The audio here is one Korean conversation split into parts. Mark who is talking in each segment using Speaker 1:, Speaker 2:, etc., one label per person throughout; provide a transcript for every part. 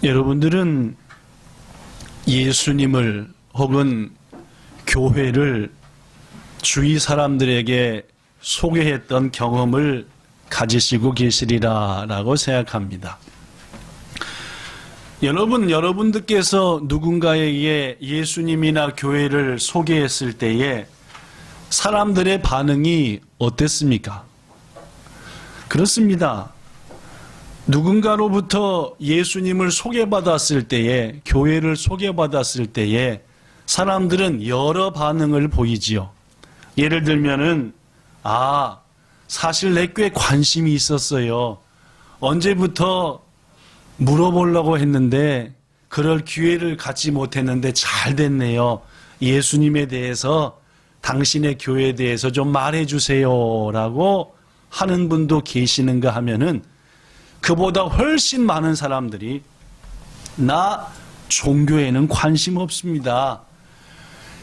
Speaker 1: 여러분들은 예수님을 혹은 교회를 주위 사람들에게 소개했던 경험을 가지시고 계시리라라고 생각합니다. 여러분들께서 누군가에게 예수님이나 교회를 소개했을 때에 사람들의 반응이 어땠습니까? 그렇습니다. 누군가로부터 예수님을 소개받았을 때에, 교회를 소개받았을 때에 사람들은 여러 반응을 보이지요. 예를 들면은, 사실 내 꽤 관심이 있었어요. 언제부터 물어보려고 했는데 그럴 기회를 갖지 못했는데 잘 됐네요. 예수님에 대해서, 당신의 교회에 대해서 좀 말해주세요 라고 하는 분도 계시는가 하면은, 그보다 훨씬 많은 사람들이 나 종교에는 관심 없습니다.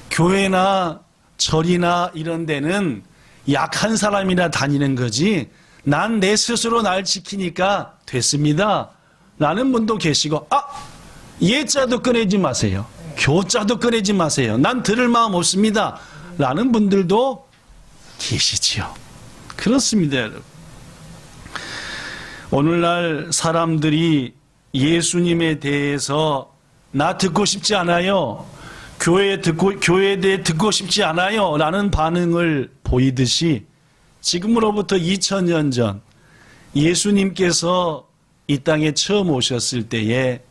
Speaker 1: 교회나 절이나 이런 데는 약한 사람이나 다니는 거지 난 내 스스로 날 지키니까 됐습니다 라는 분도 계시고, 예자도 꺼내지 마세요. 교자도 꺼내지 마세요. 난 들을 마음 없습니다 라는 분들도 계시지요. 그렇습니다, 여러분. 오늘날 사람들이 예수님에 대해서 나 듣고 싶지 않아요. 교회에 대해 듣고 싶지 않아요 라는 반응을 보이듯이, 지금으로부터 2000년 전 예수님께서 이 땅에 처음 오셨을 때에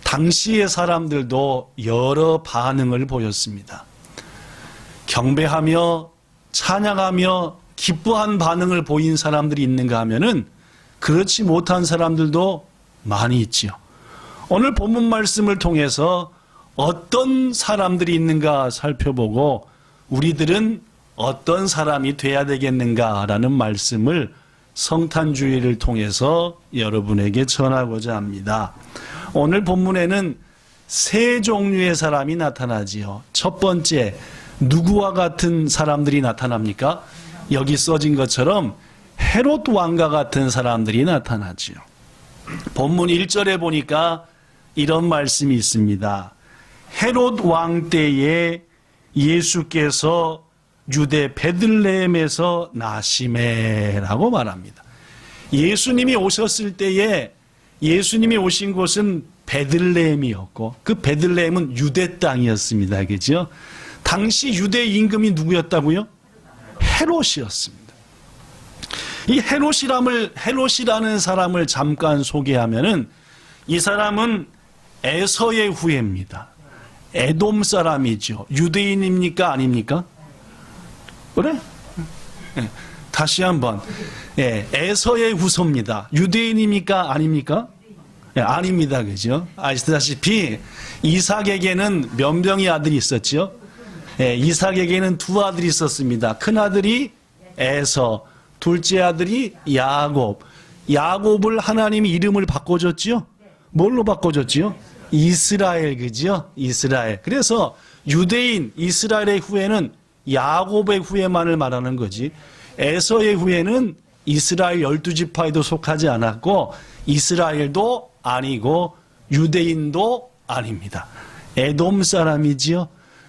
Speaker 1: 당시의 사람들도 여러 반응을 보였습니다. 경배하며 찬양하며 기뻐한 반응을 보인 사람들이 있는가 하면은 그렇지 못한 사람들도 많이 있지요. 오늘 본문 말씀을 통해서 어떤 사람들이 있는가 살펴보고 우리들은 어떤 사람이 돼야 되겠는가라는 말씀을 성탄주의를 통해서 여러분에게 전하고자 합니다. 오늘 본문에는 세 종류의 사람이 나타나지요. 첫 번째, 누구와 같은 사람들이 나타납니까? 여기 써진 것처럼 헤롯 왕과 같은 사람들이 나타나지요. 본문 1절에 보니까 이런 말씀이 있습니다. 헤롯 왕 때에 예수께서 유대 베들레헴에서 나시매라고 말합니다. 예수님이 오셨을 때에, 예수님이 오신 곳은 베들레헴이었고 그 베들레헴은 유대 땅이었습니다. 그죠? 당시 유대 임금이 누구였다고요? 헤롯이었습니다. 이 헤롯이라는 사람을 잠깐 소개하면은, 이 사람은 에서의 후예입니다. 에돔 사람이죠. 유대인입니까? 아닙니까? 그래? 다시 한번. 에서의 후손입니다. 유대인입니까? 아닙니까? 아닙니다. 그죠? 아시다시피 이삭에게는 몇 명의 아들이 있었죠? 이삭에게는 두 아들이 있었습니다. 큰 아들이 에서, 둘째 아들이 야곱. 야곱을 하나님이 이름을 바꿔줬지요? 뭘로 바꿔줬지요? 이스라엘, 그죠? 이스라엘. 그래서 유대인 이스라엘의 후예는 야곱의 후예만을 말하는 거지, 에서의 후예는 이스라엘 12지파에도 속하지 않았고 이스라엘도 아니고 유대인도 아닙니다. 에돔 사람이지요.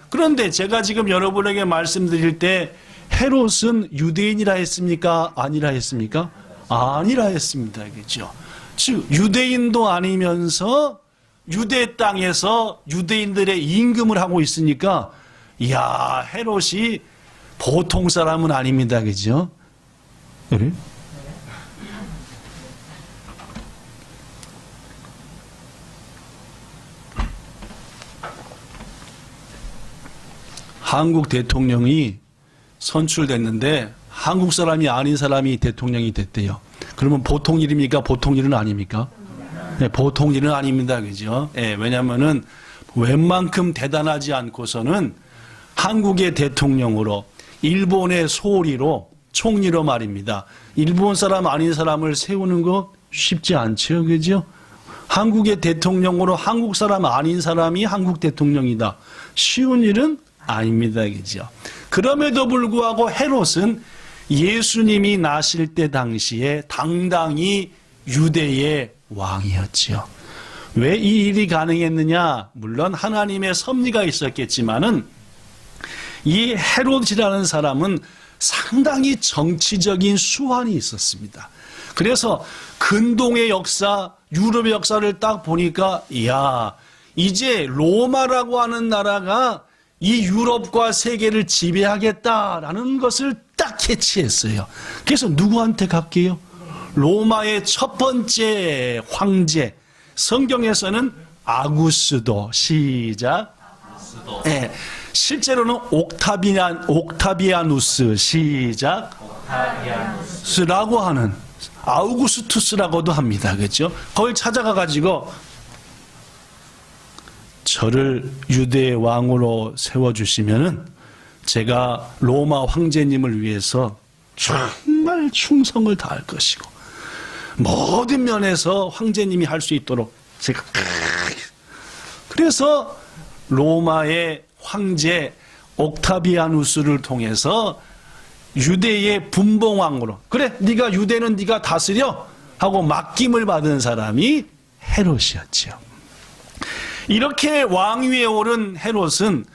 Speaker 1: 그런데 제가 지금 여러분에게 말씀드릴 때 헤롯은 유대인이라 했습니까? 아니라 했습니까? 아니라 했습니다. 그죠? 즉 유대인도 아니면서 유대 땅에서 유대인들의 임금을 하고 있으니까, 이야, 헤롯이 보통 사람은 아닙니다. 그죠? 그래? 한국 대통령이 선출됐는데 한국 사람이 아닌 사람이 대통령이 됐대요. 그러면 보통 일입니까? 보통 일은 아닙니까? 네, 보통 일은 아닙니다. 그죠? 왜냐면은 웬만큼 대단하지 않고서는 한국의 대통령으로, 일본의 소리로, 총리로 말입니다. 일본 사람 아닌 사람을 세우는 거 쉽지 않죠. 그죠? 한국의 대통령으로 한국 사람 아닌 사람이 한국 대통령이다. 쉬운 일은 아닙니다. 그죠? 그럼에도 불구하고 헤롯은 예수님이 나실 때 당시에 당당히 유대의 왕이었지요. 왜 이 일이 가능했느냐? 물론 하나님의 섭리가 있었겠지만은 이 헤롯이라는 사람은 상당히 정치적인 수완이 있었습니다. 그래서 근동의 역사, 유럽의 역사를 딱 보니까 이야, 이제 로마라고 하는 나라가 이 유럽과 세계를 지배하겠다라는 것을 딱 캐치했어요. 그래서 누구한테 갈게요? 로마의 첫 번째 황제, 성경에서는 아구스도, 시작. 네, 실제로는 옥타비아누스, 시작. 옥타비아누스라고 하는, 아우구스투스라고도 합니다. 그렇죠? 거길 찾아가 가지고 저를 유대의 왕으로 세워주시면은 제가 로마 황제님을 위해서 정말 충성을 다할 것이고 모든 면에서 황제님이 할 수 있도록 제가, 그래서 로마의 황제 옥타비아누스를 통해서 유대의 분봉왕으로, 그래 네가 유대는 네가 다스려 하고 맡김을 받은 사람이 헤롯이었죠. 이렇게 왕위에 오른 헤롯은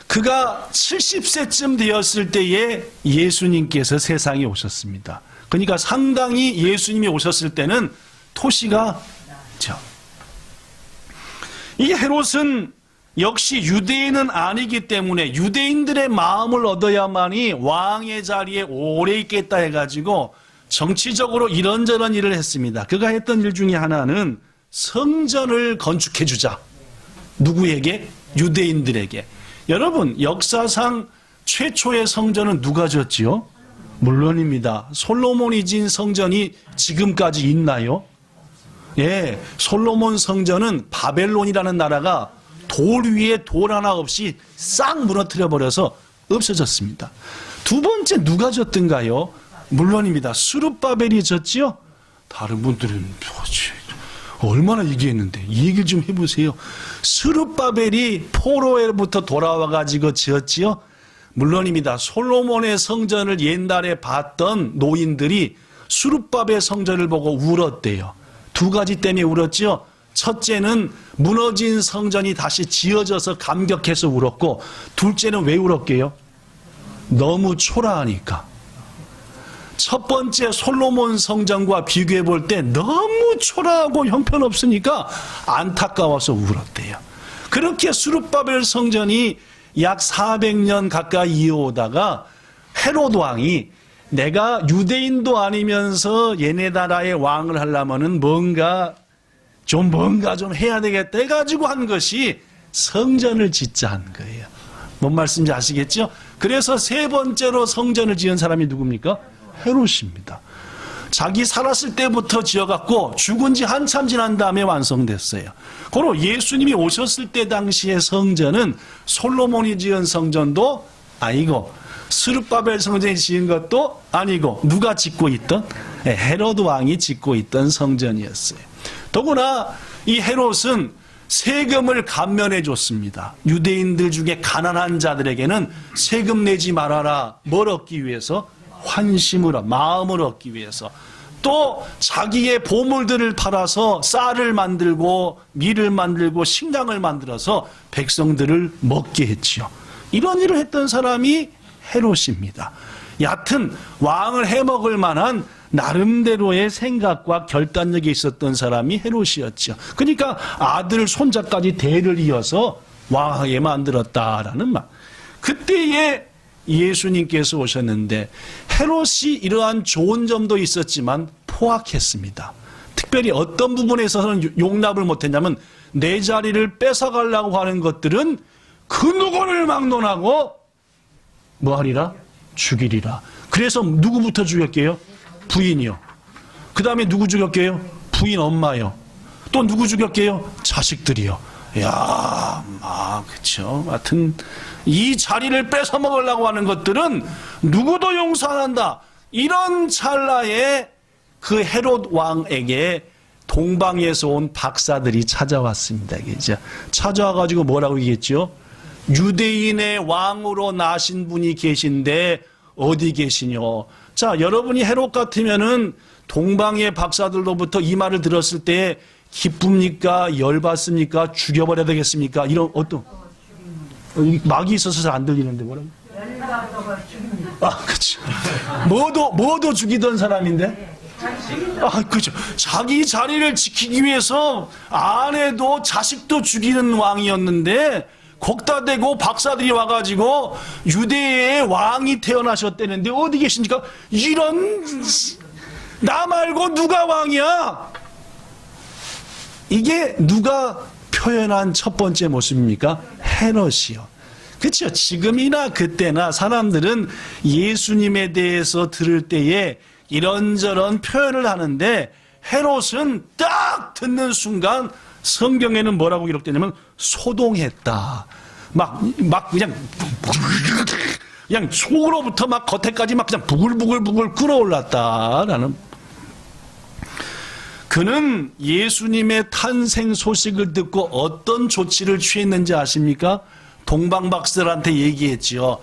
Speaker 1: 그가 70세쯤 되었을 때에 예수님께서 세상에 오셨습니다. 그러니까 상당히 예수님이 오셨을 때는 토시가 있죠. 이 헤롯은 역시 유대인은 아니기 때문에 유대인들의 마음을 얻어야만이 왕의 자리에 오래 있겠다 해가지고 정치적으로 이런저런 일을 했습니다. 그가 했던 일 중에 하나는 성전을 건축해 주자. 누구에게? 유대인들에게. 여러분, 역사상 최초의 성전은 누가 지었지요? 물론입니다. 솔로몬이 지은 성전이 지금까지 있나요? 예, 솔로몬 성전은 바벨론이라는 나라가 돌 위에 돌 하나 없이 싹 무너뜨려 버려서 없어졌습니다. 두 번째 누가 졌던가요? 물론입니다. 스룹바벨이 졌지요? 다른 분들은 뭐지? 얼마나 얘기했는데 이 얘기를 좀 해보세요. 스룹바벨이 포로에부터 돌아와 가지고 지었지요? 물론입니다. 솔로몬의 성전을 옛날에 봤던 노인들이 스룹바벨 성전을 보고 울었대요. 두 가지 때문에 울었지요. 첫째는 무너진 성전이 다시 지어져서 감격해서 울었고, 둘째는 왜 울었게요? 너무 초라하니까. 첫 번째 솔로몬 성전과 비교해 볼 때 너무 초라하고 형편없으니까 안타까워서 울었대요. 그렇게 스룹바벨 성전이 약 400년 가까이 이어오다가 헤롯 왕이 내가 유대인도 아니면서 얘네 나라의 왕을 하려면은 뭔가 좀 해야 되겠다 해가지고 한 것이 성전을 짓자 한 거예요. 뭔 말씀인지 아시겠죠? 그래서 세 번째로 성전을 지은 사람이 누굽니까? 헤롯입니다. 자기 살았을 때부터 지어갖고 죽은 지 한참 지난 다음에 완성됐어요. 고로 예수님이 오셨을 때 당시의 성전은 솔로몬이 지은 성전도 아니고 스룹바벨 성전이 지은 것도 아니고 누가 짓고 있던? 헤롯 왕이 짓고 있던 성전이었어요. 더구나 이 헤롯은 세금을 감면해 줬습니다. 유대인들 중에 가난한 자들에게는 세금 내지 말아라. 뭘 얻기 위해서? 환심을, 마음을 얻기 위해서. 또 자기의 보물들을 팔아서 쌀을 만들고 밀을 만들고 식량을 만들어서 백성들을 먹게 했지요. 이런 일을 했던 사람이 헤롯입니다. 얕은 왕을 해먹을 만한 나름대로의 생각과 결단력이 있었던 사람이 헤롯이었죠. 그러니까 아들, 손자까지 대를 이어서 왕하게 만들었다라는 말. 그때에 예수님께서 오셨는데 헤롯이 이러한 좋은 점도 있었지만 포악했습니다. 특별히 어떤 부분에서는 용납을 못했냐면 내 자리를 뺏어가려고 하는 것들은 그 누구를 막론하고 뭐하리라? 죽이리라. 그래서 누구부터 죽였게요? 부인이요. 그 다음에 누구 죽였게요? 부인 엄마요. 또 누구 죽였게요? 자식들이요. 야, 그쵸. 하여튼 이 자리를 뺏어 먹으려고 하는 것들은 누구도 용서 안 한다. 이런 찰나에 그 헤롯 왕에게 동방에서 온 박사들이 찾아왔습니다. 그죠? 찾아와가지고 뭐라고 얘기했죠? 유대인의 왕으로 나신 분이 계신데 어디 계시뇨? 자, 여러분이 헤롯 같으면은 동방의 박사들로부터 이 말을 들었을 때 기쁩니까? 열받습니까? 죽여버려야 되겠습니까? 이런 어떤 막이 있어서 잘 안 들리는데 뭐라고? 그렇죠. 뭐도 죽이던 사람인데? 그렇죠. 자기 자리를 지키기 위해서 아내도 자식도 죽이는 왕이었는데 거기다 대고 박사들이 와가지고 유대의 왕이 태어나셨다는데 어디 계십니까? 이런, 나 말고 누가 왕이야? 이게 누가 표현한 첫 번째 모습입니까? 헤롯이요. 그렇죠. 지금이나 그때나 사람들은 예수님에 대해서 들을 때에 이런저런 표현을 하는데 헤롯은 딱 듣는 순간 성경에는 뭐라고 기록되냐면 소동했다. 막 그냥 속으로부터 막 겉에까지 막 그냥 부글부글 끓어올랐다라는. 그는 예수님의 탄생 소식을 듣고 어떤 조치를 취했는지 아십니까? 동방박사들한테 얘기했지요.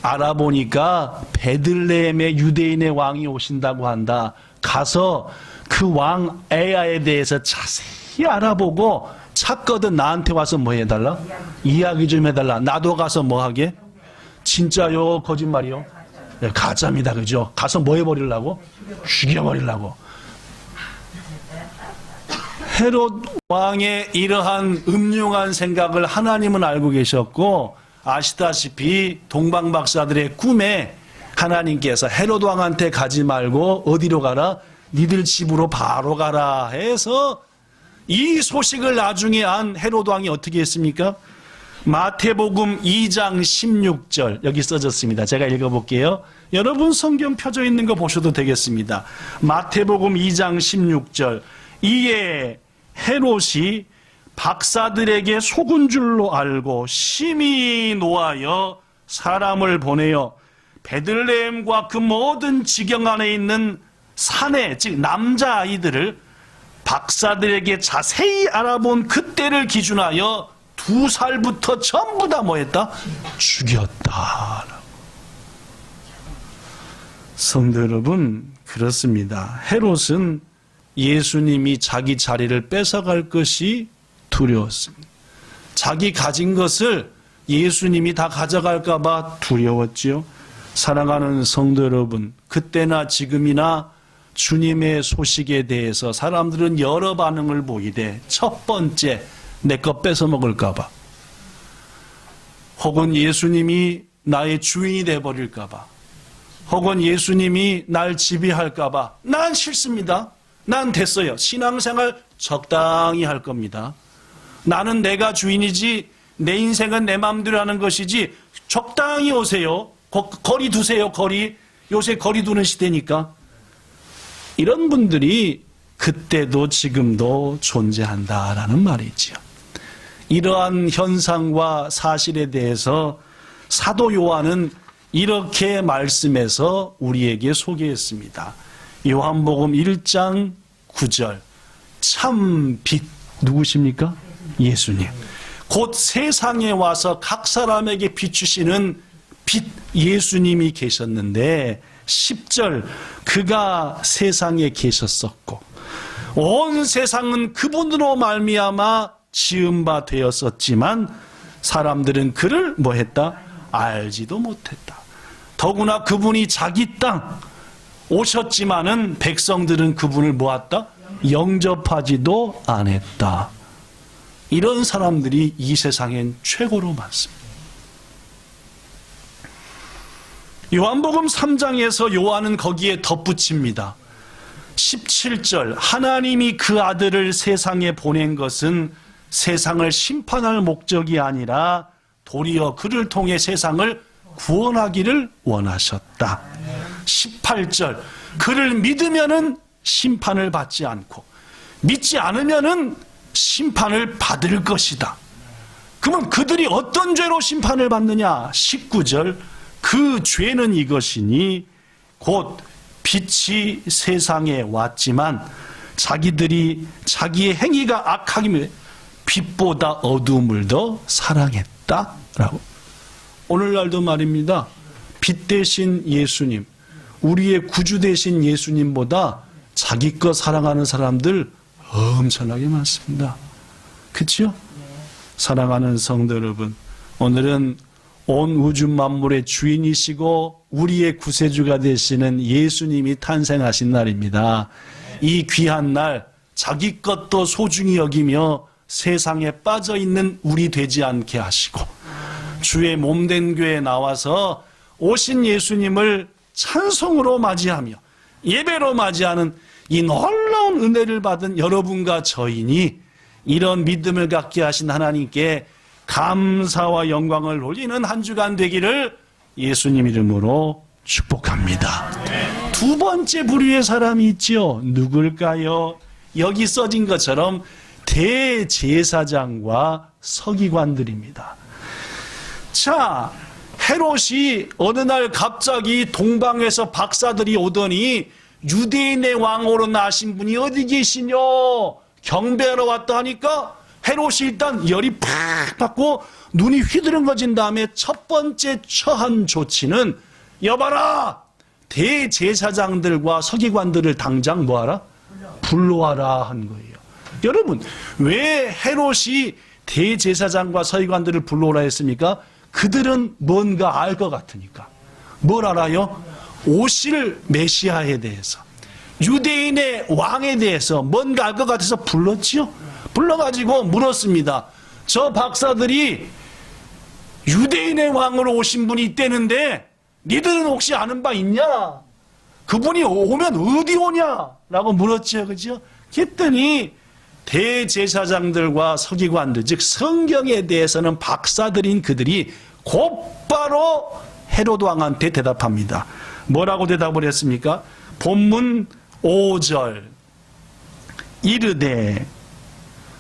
Speaker 1: 알아보니까 베들레헴의 유대인의 왕이 오신다고 한다. 가서 그 왕 에아에 대해서 자세히 알아보고 찾거든 나한테 와서 뭐 해달라? 이야기 좀 해달라. 나도 가서 뭐 하게? 진짜요? 거짓말이요? 네, 가짜입니다. 그죠? 가서 뭐 해버리려고? 죽여버리려고. 헤롯 왕의 이러한 음흉한 생각을 하나님은 알고 계셨고, 아시다시피 동방박사들의 꿈에 하나님께서 헤롯 왕한테 가지 말고 어디로 가라? 니들 집으로 바로 가라 해서 이 소식을 나중에 안 헤롯 왕이 어떻게 했습니까? 마태복음 2장 16절 여기 써졌습니다. 제가 읽어볼게요. 여러분 성경 펴져 있는 거 보셔도 되겠습니다. 마태복음 2장 16절 이에 헤롯이 박사들에게 속은 줄로 알고 심히 노하여 사람을 보내어 베들레헴과 그 모든 지경 안에 있는 사내 즉 남자아이들을 박사들에게 자세히 알아본 그때를 기준하여 2살부터 전부 다 뭐했다? 죽였다. 성도 여러분, 그렇습니다. 헤롯은 예수님이 자기 자리를 뺏어갈 것이 두려웠습니다. 자기 가진 것을 예수님이 다 가져갈까 봐 두려웠지요. 사랑하는 성도 여러분, 그때나 지금이나 주님의 소식에 대해서 사람들은 여러 반응을 보이되 첫 번째, 내 것 뺏어 먹을까 봐, 혹은 예수님이 나의 주인이 돼버릴까 봐, 혹은 예수님이 날 지배할까 봐, 난 싫습니다. 난 됐어요. 신앙생활 적당히 할 겁니다. 나는 내가 주인이지 내 인생은 내 마음대로 하는 것이지 적당히 오세요. 거리 두세요. 거리. 요새 거리 두는 시대니까. 이런 분들이 그때도 지금도 존재한다라는 말이지요. 이러한 현상과 사실에 대해서 사도 요한은 이렇게 말씀해서 우리에게 소개했습니다. 요한복음 1장 9절 참 빛 누구십니까? 예수님. 곧 세상에 와서 각 사람에게 비추시는 빛 예수님이 계셨는데 10절 그가 세상에 계셨었고 온 세상은 그분으로 말미암아 지은 바 되었었지만 사람들은 그를 뭐했다? 알지도 못했다. 더구나 그분이 자기 땅 오셨지만은 백성들은 그분을 모았다? 영접하지도 않았다. 이런 사람들이 이 세상엔 최고로 많습니다. 요한복음 3장에서 요한은 거기에 덧붙입니다. 17절 하나님이 그 아들을 세상에 보낸 것은 세상을 심판할 목적이 아니라 도리어 그를 통해 세상을 구원하기를 원하셨다. 18절 그를 믿으면은 심판을 받지 않고 믿지 않으면은 심판을 받을 것이다. 그러면 그들이 어떤 죄로 심판을 받느냐? 19절 그 죄는 이것이니 곧 빛이 세상에 왔지만 자기들이 자기의 행위가 악하기에 빛보다 어두움을 더 사랑했다라고. 오늘날도 말입니다. 빛 대신 예수님, 우리의 구주 대신 예수님보다 자기 것 사랑하는 사람들 엄청나게 많습니다. 그렇죠? 사랑하는 성도 여러분, 오늘은 온 우주 만물의 주인이시고 우리의 구세주가 되시는 예수님이 탄생하신 날입니다. 이 귀한 날 자기 것도 소중히 여기며 세상에 빠져있는 우리 되지 않게 하시고 주의 몸된 교회에 나와서 오신 예수님을 찬송으로 맞이하며 예배로 맞이하는 이 놀라운 은혜를 받은 여러분과 저희니 이런 믿음을 갖게 하신 하나님께 감사와 영광을 올리는 한 주간 되기를 예수님 이름으로 축복합니다. 두 번째 부류의 사람이 있지요. 누굴까요? 여기 써진 것처럼 대제사장과 서기관들입니다. 자, 헤롯이 어느 날 갑자기 동방에서 박사들이 오더니 유대인의 왕으로 나신 분이 어디 계시뇨? 경배하러 왔다 하니까 헤롯이 일단 열이 팍 받고 눈이 휘두른거진 다음에 첫 번째 처한 조치는 여봐라! 대제사장들과 서기관들을 당장 뭐하라? 불러와라 한 거예요. 여러분, 왜 헤롯이 대제사장과 서기관들을 불러오라 했습니까? 그들은 뭔가 알 것 같으니까. 뭘 알아요? 오실 메시아에 대해서, 유대인의 왕에 대해서 뭔가 알 것 같아서 불렀지요. 불러가지고 물었습니다. 저 박사들이 유대인의 왕으로 오신 분이 있다는데 니들은 혹시 아는 바 있냐? 그분이 오면 어디 오냐? 라고 물었죠. 그죠? 그랬더니 대제사장들과 서기관들, 즉 성경에 대해서는 박사들인 그들이 곧바로 헤롯 왕한테 대답합니다. 뭐라고 대답을 했습니까? 본문 5절 이르되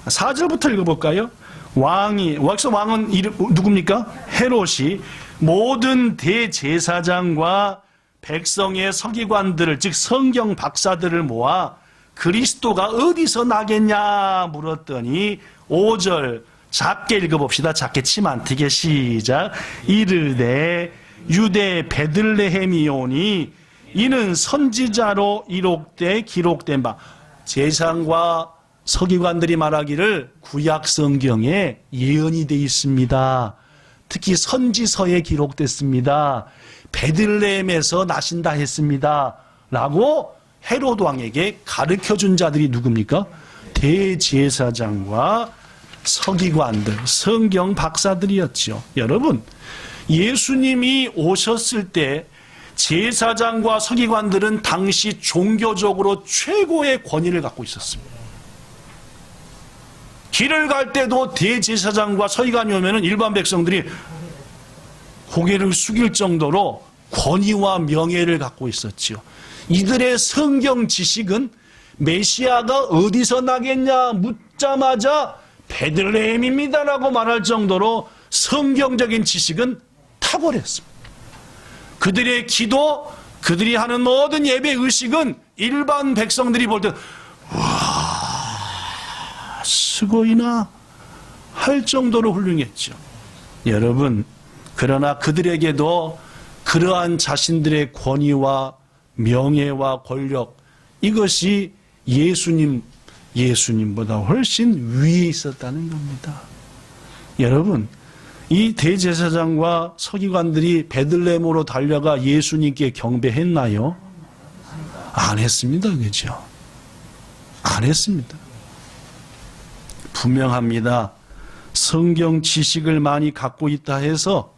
Speaker 1: 4절부터 읽어볼까요? 여기서 왕은 누굽니까? 헤롯이 모든 대제사장과 백성의 서기관들을, 즉 성경 박사들을 모아 그리스도가 어디서 나겠냐 물었더니 5절 작게 읽어봅시다. 작게 침 안 튀게 시작. 이르되 유대 베들레헴이오니 이는 선지자로 기록된 바. 제사장과 서기관들이 말하기를 구약 성경에 예언이 되어 있습니다. 특히 선지서에 기록됐습니다. 베들레헴에서 나신다 했습니다. 라고 헤롯 왕에게 가르쳐준 자들이 누굽니까? 대제사장과 서기관들, 성경 박사들이었죠. 여러분, 예수님이 오셨을 때 제사장과 서기관들은 당시 종교적으로 최고의 권위를 갖고 있었습니다. 길을 갈 때도 대제사장과 서기관이 오면 일반 백성들이 고개를 숙일 정도로 권위와 명예를 갖고 있었지요. 이들의 성경 지식은 메시아가 어디서 나겠냐 묻자마자 베들레헴입니다라고 말할 정도로 성경적인 지식은 탁월했습니다. 그들의 기도, 그들이 하는 모든 예배 의식은 일반 백성들이 볼 때 와, 스고이나 할 정도로 훌륭했죠. 여러분, 그러나 그들에게도 그러한 자신들의 권위와 명예와 권력, 이것이 예수님보다 훨씬 위에 있었다는 겁니다. 여러분, 이 대제사장과 서기관들이 베들레헴으로 달려가 예수님께 경배했나요? 안 했습니다. 그죠? 안 했습니다. 분명합니다. 성경 지식을 많이 갖고 있다 해서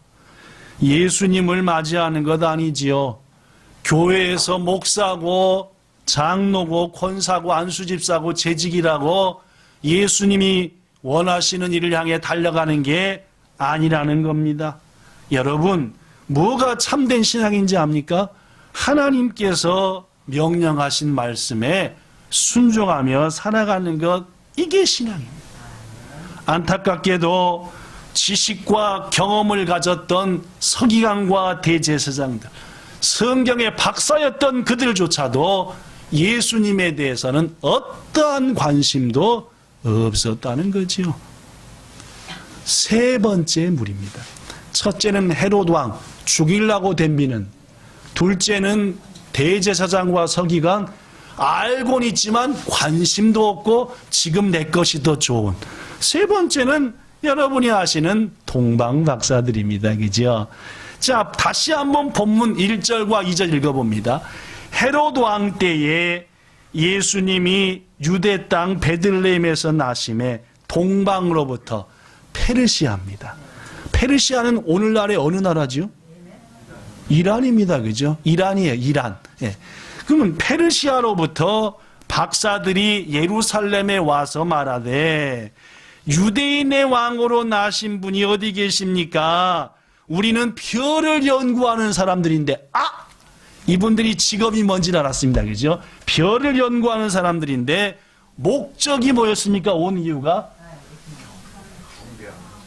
Speaker 1: 예수님을 맞이하는 것 아니지요. 교회에서 목사고 장로고 권사고 안수집사고 재직이라고 예수님이 원하시는 일을 향해 달려가는 게 아니라는 겁니다. 여러분, 뭐가 참된 신앙인지 압니까? 하나님께서 명령하신 말씀에 순종하며 살아가는 것, 이게 신앙입니다. 안타깝게도 지식과 경험을 가졌던 서기관과 대제사장들, 성경의 박사였던 그들조차도 예수님에 대해서는 어떠한 관심도 없었다는 거지요. 세 번째 무리입니다. 첫째는 헤롯 왕, 죽이려고 덤비는. 둘째는 대제사장과 서기관, 알고는 있지만 관심도 없고 지금 내 것이 더 좋은. 세 번째는 여러분이 아시는 동방박사들입니다. 그죠? 자, 다시 한번 본문 1절과 2절 읽어봅니다. 헤롯 왕 때에 예수님이 유대 땅 베들레헴에서 나심에 동방으로부터 페르시아입니다. 페르시아는 오늘날의 어느 나라죠? 이란입니다. 그죠? 이란이에요. 이란. 예. 그러면 페르시아로부터 박사들이 예루살렘에 와서 말하되 유대인의 왕으로 나신 분이 어디 계십니까? 우리는 별을 연구하는 사람들인데, 이분들이 직업이 뭔지 알았습니다. 그죠? 별을 연구하는 사람들인데 목적이 뭐였습니까? 온 이유가?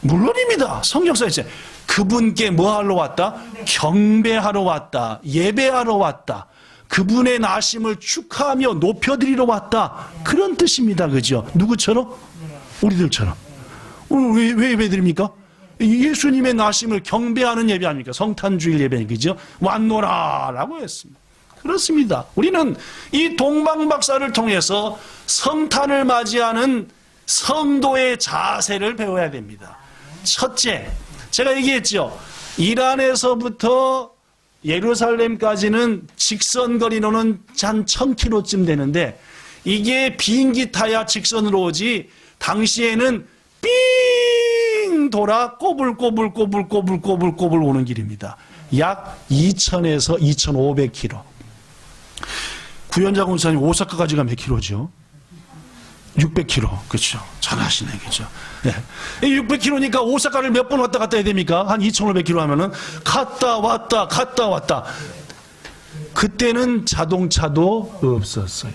Speaker 1: 물론입니다. 성경서에 있어요. 그분께 뭐 하러 왔다? 경배하러 왔다. 예배하러 왔다. 그분의 나심을 축하하며 높여드리러 왔다. 그런 뜻입니다. 그죠? 누구처럼? 우리들처럼. 오늘 왜 예배드립니까? 예수님의 나심을 경배하는 예배 아닙니까? 성탄주일 예배, 그죠? 왔노라 라고 했습니다. 그렇습니다. 우리는 이 동방박사를 통해서 성탄을 맞이하는 성도의 자세를 배워야 됩니다. 첫째, 제가 얘기했죠. 이란에서부터 예루살렘까지는 직선거리로는 한 1000km쯤 되는데 이게 비행기 타야 직선으로 오지 당시에는 삥 돌아 꼬불꼬불 오는 길입니다. 약 2000에서 2500km. 구현자 군사님 오사카까지가 몇 킬로죠? 600km. 그렇죠. 잘 아시네. 그렇죠. 네. 600km니까 오사카를 몇 번 왔다 갔다 해야 됩니까? 한 2500km 하면은 갔다 왔다. 그때는 자동차도 없었어요.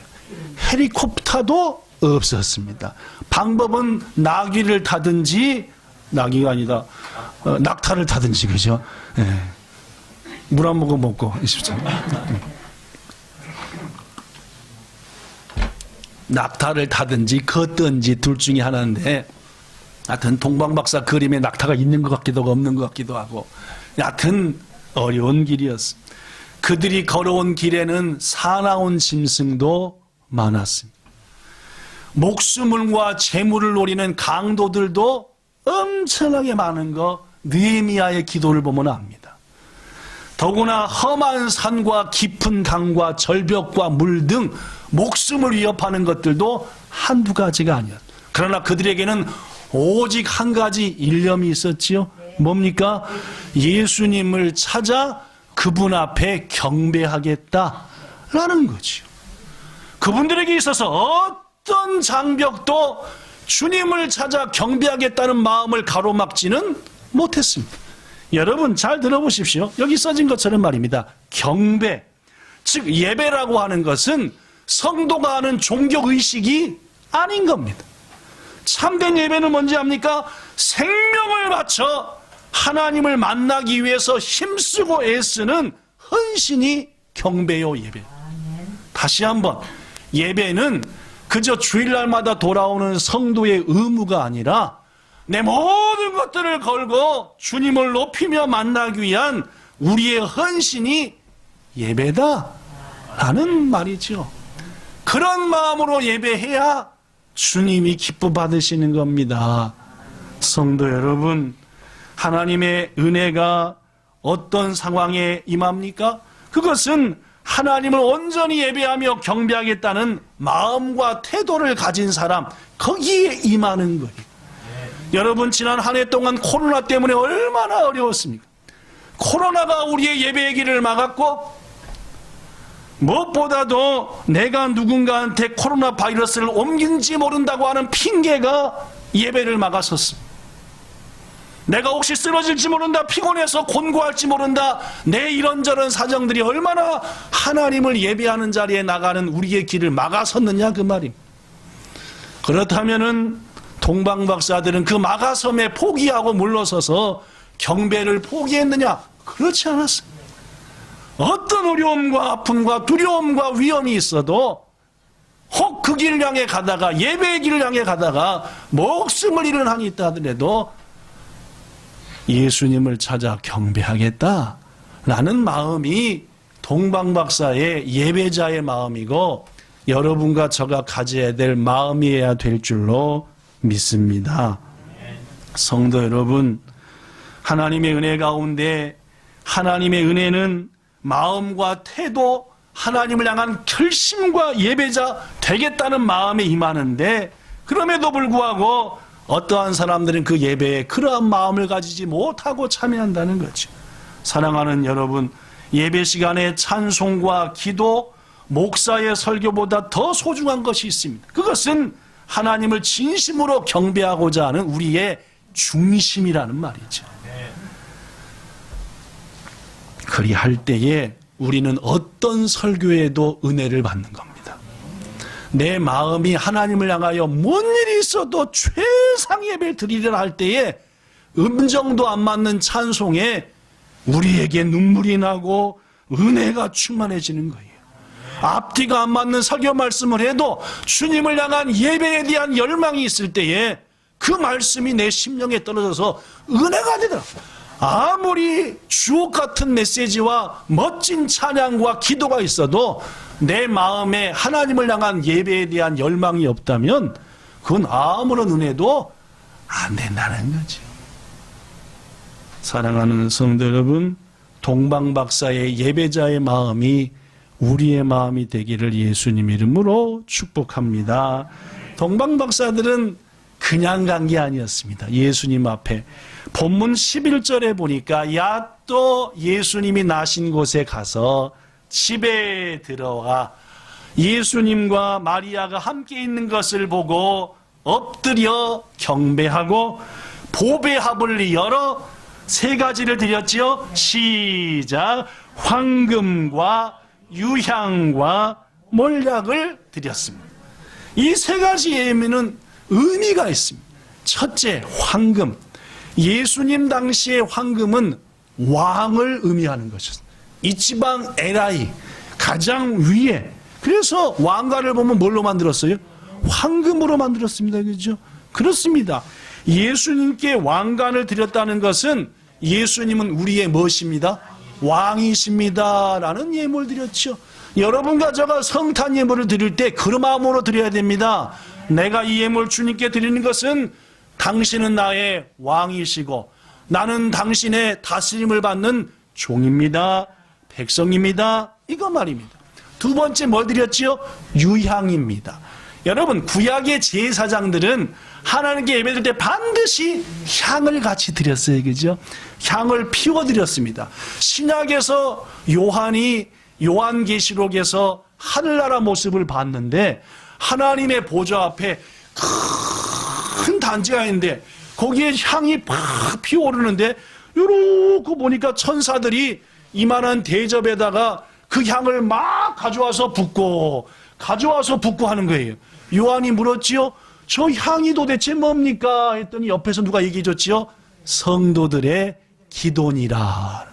Speaker 1: 헬리콥터도 없었습니다. 방법은 나귀를 타든지, 나귀가 아니다, 낙타를 타든지, 그죠? 네. 물 한 모금 먹고 있습니다. 낙타를 타든지 걷든지 둘 중에 하나인데 하여튼 동방박사 그림에 낙타가 있는 것 같기도 하고 없는 것 같기도 하고 여하튼 어려운 길이었습니다. 그들이 걸어온 길에는 사나운 짐승도 많았습니다. 목수물과 재물을 노리는 강도들도 엄청나게 많은 거 느헤미야의 기도를 보면 압니다. 더구나 험한 산과 깊은 강과 절벽과 물 등 목숨을 위협하는 것들도 한두 가지가 아니었다. 그러나 그들에게는 오직 한 가지 일념이 있었지요. 뭡니까? 예수님을 찾아 그분 앞에 경배하겠다라는 거지요. 그분들에게 있어서 어떤 장벽도 주님을 찾아 경배하겠다는 마음을 가로막지는 못했습니다. 여러분 잘 들어보십시오. 여기 써진 것처럼 말입니다. 경배, 즉 예배라고 하는 것은 성도가 하는 종교의식이 아닌 겁니다. 참된 예배는 뭔지 압니까? 생명을 바쳐 하나님을 만나기 위해서 힘쓰고 애쓰는 헌신이 경배요 예배. 다시 한번, 예배는 그저 주일날마다 돌아오는 성도의 의무가 아니라 내 모든 것들을 걸고 주님을 높이며 만나기 위한 우리의 헌신이 예배다라는 말이죠. 그런 마음으로 예배해야 주님이 기뻐 받으시는 겁니다. 성도 여러분, 하나님의 은혜가 어떤 상황에 임합니까? 그것은 하나님을 온전히 예배하며 경배하겠다는 마음과 태도를 가진 사람, 거기에 임하는 거예요. 여러분, 지난 한 해 동안 코로나 때문에 얼마나 어려웠습니까? 코로나가 우리의 예배의 길을 막았고, 무엇보다도 내가 누군가한테 코로나 바이러스를 옮긴지 모른다고 하는 핑계가 예배를 막았었습니다. 내가 혹시 쓰러질지 모른다, 피곤해서 곤고할지 모른다, 내 이런저런 사정들이 얼마나 하나님을 예배하는 자리에 나가는 우리의 길을 막아섰느냐 그 말입니다. 그렇다면은 동방박사들은 그 막아섬에 포기하고 물러서서 경배를 포기했느냐? 그렇지 않았습니다. 어떤 어려움과 아픔과 두려움과 위험이 있어도 혹 그 길을 향해 가다가, 예배의 길을 향해 가다가 목숨을 잃은 한이 있다 하더라도 예수님을 찾아 경배하겠다라는 마음이 동방박사의 예배자의 마음이고, 여러분과 저가 가져야 될 마음이어야 될 줄로 믿습니다. 성도 여러분, 하나님의 은혜 가운데 하나님의 은혜는 마음과 태도, 하나님을 향한 결심과 예배자 되겠다는 마음에 임하는데, 그럼에도 불구하고 어떠한 사람들은 그 예배에 그러한 마음을 가지지 못하고 참여한다는 거죠. 사랑하는 여러분, 예배 시간에 찬송과 기도, 목사의 설교보다 더 소중한 것이 있습니다. 그것은 하나님을 진심으로 경배하고자 하는 우리의 중심이라는 말이죠. 그리할 때에 우리는 어떤 설교에도 은혜를 받는 겁니다. 내 마음이 하나님을 향하여 뭔 일이 있어도 최상 예배를 드리려 할 때에 음정도 안 맞는 찬송에 우리에게 눈물이 나고 은혜가 충만해지는 거예요. 앞뒤가 안 맞는 설교 말씀을 해도 주님을 향한 예배에 대한 열망이 있을 때에 그 말씀이 내 심령에 떨어져서 은혜가 되더라. 아무리 주옥 같은 메시지와 멋진 찬양과 기도가 있어도 내 마음에 하나님을 향한 예배에 대한 열망이 없다면 그건 아무런 은혜도 안 된다는 거죠. 사랑하는 성도 여러분, 동방박사의 예배자의 마음이 우리의 마음이 되기를 예수님 이름으로 축복합니다. 동방박사들은 그냥 간 게 아니었습니다. 예수님 앞에 본문 11절에 보니까 야또 예수님이 나신 곳에 가서 집에 들어가 예수님과 마리아가 함께 있는 것을 보고 엎드려 경배하고 보배합을 열어 세 가지를 드렸지요. 시작. 황금과 유향과 몰약을 드렸습니다. 이 세 가지 예배는 의미가 있습니다. 첫째, 황금. 예수님 당시의 황금은 왕을 의미하는 것이었습니다. 이 지방 에라이, 가장 위에. 그래서 왕가를 보면 뭘로 만들었어요? 황금으로 만들었습니다. 그렇죠? 그렇습니다. 예수님께 왕관을 드렸다는 것은 예수님은 우리의 무엇입니다? 왕이십니다 라는 예물을 드렸죠. 여러분과 저가 성탄 예물을 드릴 때 그 마음으로 드려야 됩니다. 내가 이 예물 주님께 드리는 것은 당신은 나의 왕이시고 나는 당신의 다스림을 받는 종입니다. 백성입니다. 이거 말입니다. 두 번째 뭘 드렸지요? 유향입니다. 여러분, 구약의 제사장들은 하나님께 예배드릴 때 반드시 향을 같이 드렸어요. 그죠? 향을 피워 드렸습니다. 신약에서 요한계시록에서 하늘나라 모습을 봤는데 하나님의 보좌 앞에 큰 단지가 있는데 거기에 향이 팍 피어오르는데 요렇게 보니까 천사들이 이만한 대접에다가 그 향을 막 가져와서 붓고 하는 거예요. 요한이 물었지요. 저 향이 도대체 뭡니까? 했더니 옆에서 누가 얘기해 줬지요. 성도들의 기도니라.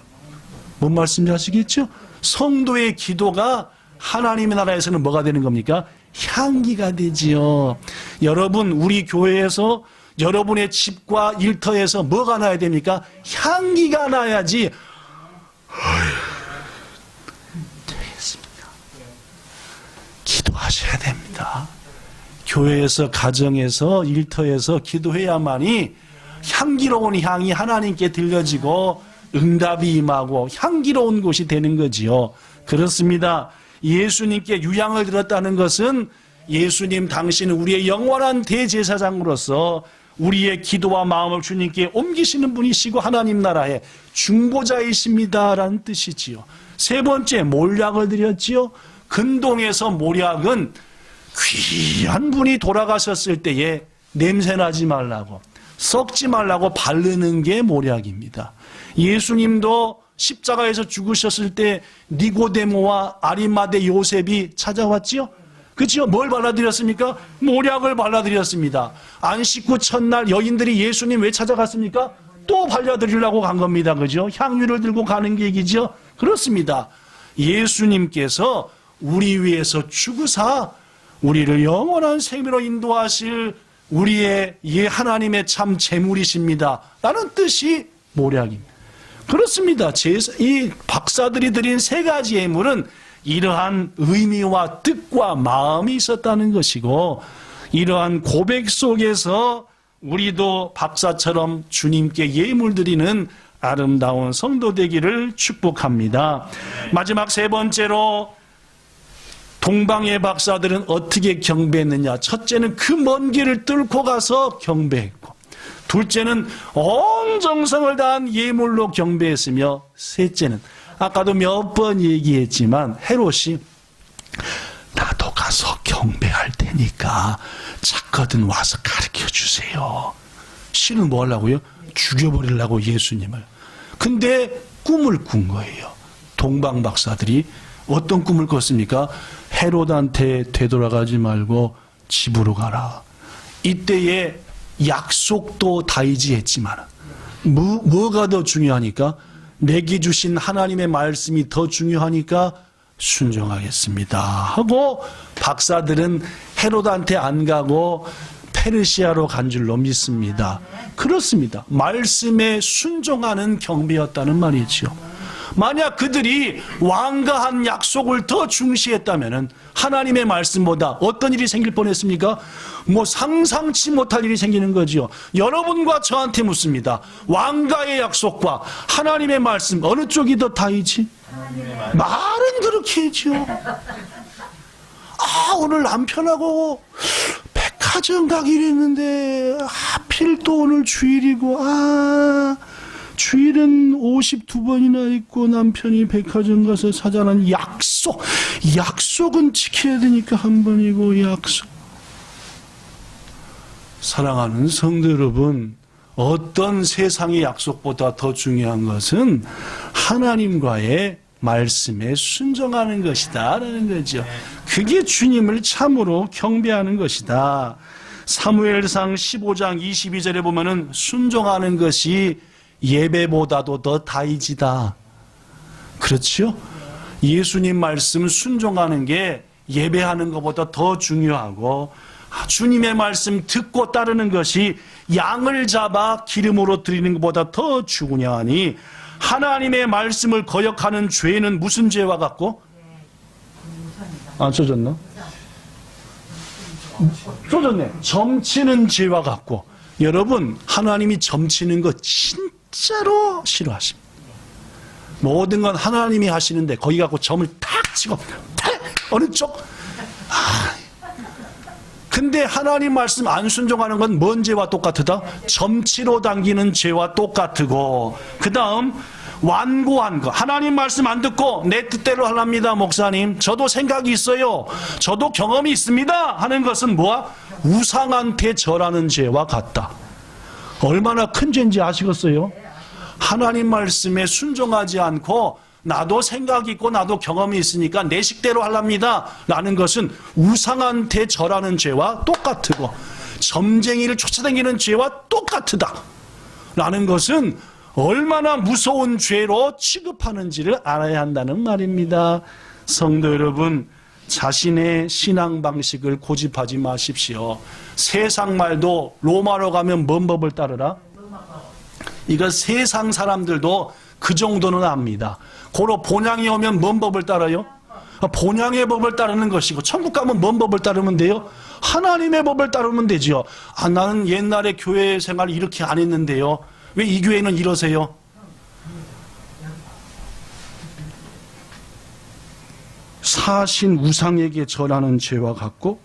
Speaker 1: 뭔 말씀인지 아시겠죠? 성도의 기도가 하나님의 나라에서는 뭐가 되는 겁니까? 향기가 되지요. 여러분, 우리 교회에서 여러분의 집과 일터에서 뭐가 나야 됩니까? 향기가 나야지. 되겠습니까? 기도하셔야 됩니다. 교회에서, 가정에서, 일터에서 기도해야만이 향기로운 향이 하나님께 들려지고 응답이 임하고 향기로운 곳이 되는 거지요. 그렇습니다. 예수님께 유향을 드렸다는 것은 예수님 당신은 우리의 영원한 대제사장으로서 우리의 기도와 마음을 주님께 옮기시는 분이시고 하나님 나라의 중보자이십니다라는 뜻이지요. 세 번째, 몰약을 드렸지요. 근동에서 몰약은 귀한 분이 돌아가셨을 때에 냄새나지 말라고, 썩지 말라고 바르는 게 몰약입니다. 예수님도 십자가에서 죽으셨을 때 니고데모와 아리마대 요셉이 찾아왔지요. 그렇죠? 뭘 발라드렸습니까? 몰약을 발라드렸습니다. 안식구 첫날 여인들이 예수님 왜 찾아갔습니까? 또 발라드리려고 간 겁니다. 그죠? 향유를 들고 가는 게 얘기죠. 그렇습니다. 예수님께서 우리 위해서 죽으사 우리를 영원한 생명으로 인도하실 우리의 하나님의 참 재물이십니다 라는 뜻이 몰약입니다. 그렇습니다. 이 박사들이 드린 세 가지 예물은 이러한 의미와 뜻과 마음이 있었다는 것이고, 이러한 고백 속에서 우리도 박사처럼 주님께 예물 드리는 아름다운 성도 되기를 축복합니다. 마지막 세 번째로 동방의 박사들은 어떻게 경배했느냐. 첫째는 그 먼 길을 뚫고 가서 경배했고, 둘째는 온 정성을 다한 예물로 경배했으며, 셋째는 아까도 몇 번 얘기했지만 헤롯이 나도 가서 경배할 테니까 작거든 와서 가르쳐 주세요. 신은 뭐 하려고요? 죽여버리려고 예수님을. 근데 꿈을 꾼 거예요. 동방 박사들이 어떤 꿈을 꿨습니까? 헤롯한테 되돌아가지 말고 집으로 가라. 이때에 약속도 다이지했지만 뭐가 더 중요하니까? 내게 주신 하나님의 말씀이 더 중요하니까 순종하겠습니다 하고 박사들은 헤롯한테 안 가고 페르시아로 간 줄로 믿습니다. 그렇습니다. 말씀에 순종하는 경배였다는 말이죠. 만약 그들이 왕과 한 약속을 더 중시했다면 하나님의 말씀보다 어떤 일이 생길 뻔했습니까? 뭐 상상치 못할 일이 생기는 거죠. 여러분과 저한테 묻습니다. 왕과의 약속과 하나님의 말씀 어느 쪽이 더 다이지? 말은 그렇게 했죠. 오늘 남편하고 백화점 가기로 했는데 하필 또 오늘 주일이고 주일은 52번이나 있고 남편이 백화점 가서 사자는 약속은 지켜야 되니까 한 번이고 약속. 사랑하는 성도 여러분, 어떤 세상의 약속보다 더 중요한 것은 하나님과의 말씀에 순종하는 것이다 라는 거죠. 그게 주님을 참으로 경배하는 것이다. 사무엘상 15장 22절에 보면은 순종하는 것이 예배보다도 더 다이지다. 그렇죠? 예수님 말씀 순종하는 게 예배하는 것보다 더 중요하고, 주님의 말씀 듣고 따르는 것이 양을 잡아 기름으로 드리는 것보다 더 중요하니, 하나님의 말씀을 거역하는 죄는 무슨 죄와 같고? 안 써졌나? 써졌네. 점치는 죄와 같고. 여러분, 하나님이 점치는 거 진짜로 싫어하십니다. 모든 건 하나님이 하시는데 거기 갖고 점을 탁 치고 어느 쪽? 근데 하나님 말씀 안 순종하는 건 뭔 죄와 똑같으다? 점치로 당기는 죄와 똑같고, 그 다음 완고한 거. 하나님 말씀 안 듣고 내 뜻대로 하랍니다 목사님, 저도 생각이 있어요, 저도 경험이 있습니다 하는 것은 뭐야? 우상한테 절하는 죄와 같다. 얼마나 큰 죄인지 아시겠어요? 하나님 말씀에 순종하지 않고 나도 생각이 있고 나도 경험이 있으니까 내 식대로 하랍니다 라는 것은 우상한테 절하는 죄와 똑같고, 점쟁이를 쫓아다니는 죄와 똑같다 라는 것은 얼마나 무서운 죄로 취급하는지를 알아야 한다는 말입니다. 성도 여러분, 자신의 신앙 방식을 고집하지 마십시오. 세상 말도 로마로 가면 뭔 법을 따르라? 이거 세상 사람들도 그 정도는 압니다. 고로 본향이 오면 뭔 법을 따라요? 본향의 법을 따르는 것이고, 천국 가면 뭔 법을 따르면 돼요? 하나님의 법을 따르면 되죠. 나는 옛날에 교회 생활 이렇게 안 했는데요, 왜 이 교회는 이러세요? 사신 우상에게 절하는 죄와 같고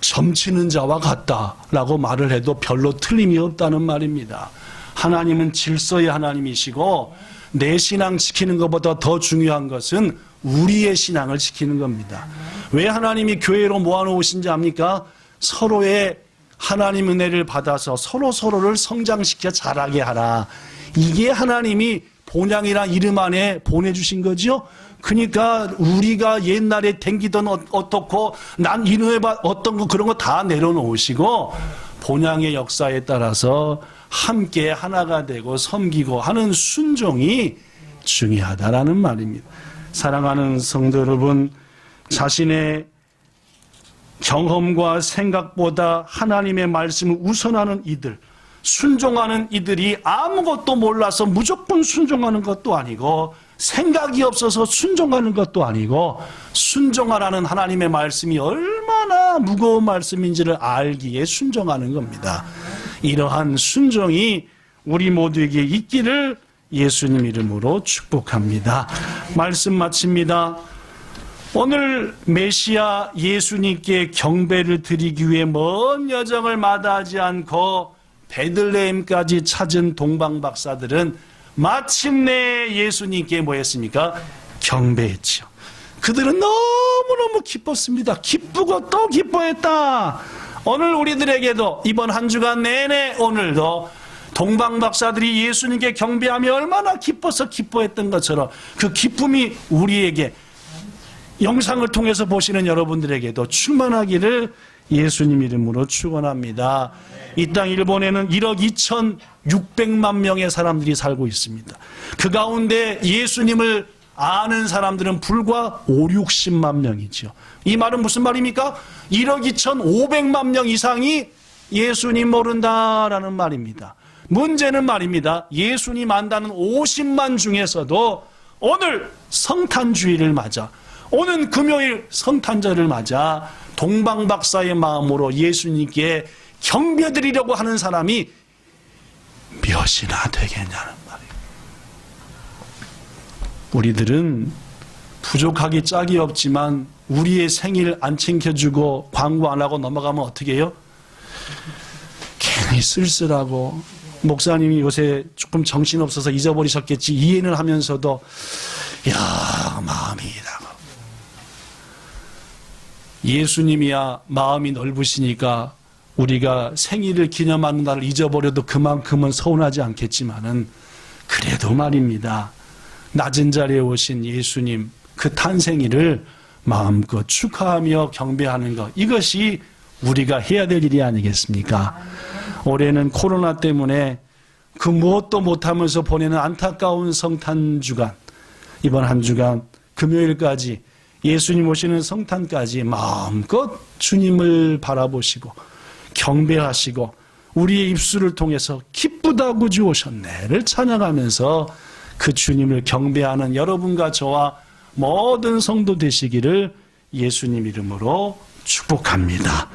Speaker 1: 점치는 자와 같다라고 말을 해도 별로 틀림이 없다는 말입니다. 하나님은 질서의 하나님이시고, 내 신앙 지키는 것보다 더 중요한 것은 우리의 신앙을 지키는 겁니다. 왜 하나님이 교회로 모아놓으신지 압니까? 서로의 하나님 은혜를 받아서 서로를 성장시켜 자라게 하라. 이게 하나님이 본향이란 이름 안에 보내주신 거죠. 그러니까 우리가 옛날에 댕기던 어떻고 난 이놈의 어떤 거 그런 거 다 내려놓으시고 본향의 역사에 따라서 함께 하나가 되고 섬기고 하는 순종이 중요하다라는 말입니다. 사랑하는 성도 여러분, 자신의 경험과 생각보다 하나님의 말씀을 우선하는 이들, 순종하는 이들이 아무것도 몰라서 무조건 순종하는 것도 아니고 생각이 없어서 순종하는 것도 아니고 순종하라는 하나님의 말씀이 얼마나 무거운 말씀인지를 알기에 순종하는 겁니다. 이러한 순종이 우리 모두에게 있기를 예수님 이름으로 축복합니다. 말씀 마칩니다. 오늘 메시아 예수님께 경배를 드리기 위해 먼 여정을 마다하지 않고 베들레헴까지 찾은 동방박사들은 마침내 예수님께 뭐 했습니까? 경배했죠. 그들은 너무너무 기뻤습니다. 기쁘고 또 기뻐했다. 오늘 우리들에게도 이번 한 주간 내내 오늘도 동방박사들이 예수님께 경배하며 얼마나 기뻐서 기뻐했던 것처럼 그 기쁨이 우리에게 영상을 통해서 보시는 여러분들에게도 충만하기를 예수님 이름으로 축원합니다. 이 땅 일본에는 1억 2,600만 명의 사람들이 살고 있습니다. 그 가운데 예수님을 아는 사람들은 불과 5, 60만 명이죠. 이 말은 무슨 말입니까? 1억 2,500만 명 이상이 예수님 모른다라는 말입니다. 문제는 말입니다. 예수님 안다는 50만 중에서도 오늘 성탄주의를 맞아, 오는 금요일 성탄절을 맞아 동방박사의 마음으로 예수님께 경배드리려고 하는 사람이 몇이나 되겠냐는 말이에요. 우리들은 부족하기 짝이 없지만 우리의 생일 안 챙겨주고 광고 안 하고 넘어가면 어떻게 해요? 괜히 쓸쓸하고, 목사님이 요새 조금 정신없어서 잊어버리셨겠지 이해는 하면서도 야, 마음이 이다고. 예수님이야 마음이 넓으시니까 우리가 생일을 기념하는 날을 잊어버려도 그만큼은 서운하지 않겠지만은, 그래도 말입니다. 낮은 자리에 오신 예수님 그 탄생일을 마음껏 축하하며 경배하는 것, 이것이 우리가 해야 될 일이 아니겠습니까? 올해는 코로나 때문에 그 무엇도 못하면서 보내는 안타까운 성탄주간, 이번 한 주간 금요일까지 예수님 오시는 성탄까지 마음껏 주님을 바라보시고 경배하시고 우리의 입술을 통해서 기쁘다고 주 오셨네를 찬양하면서 그 주님을 경배하는 여러분과 저와 모든 성도 되시기를 예수님 이름으로 축복합니다.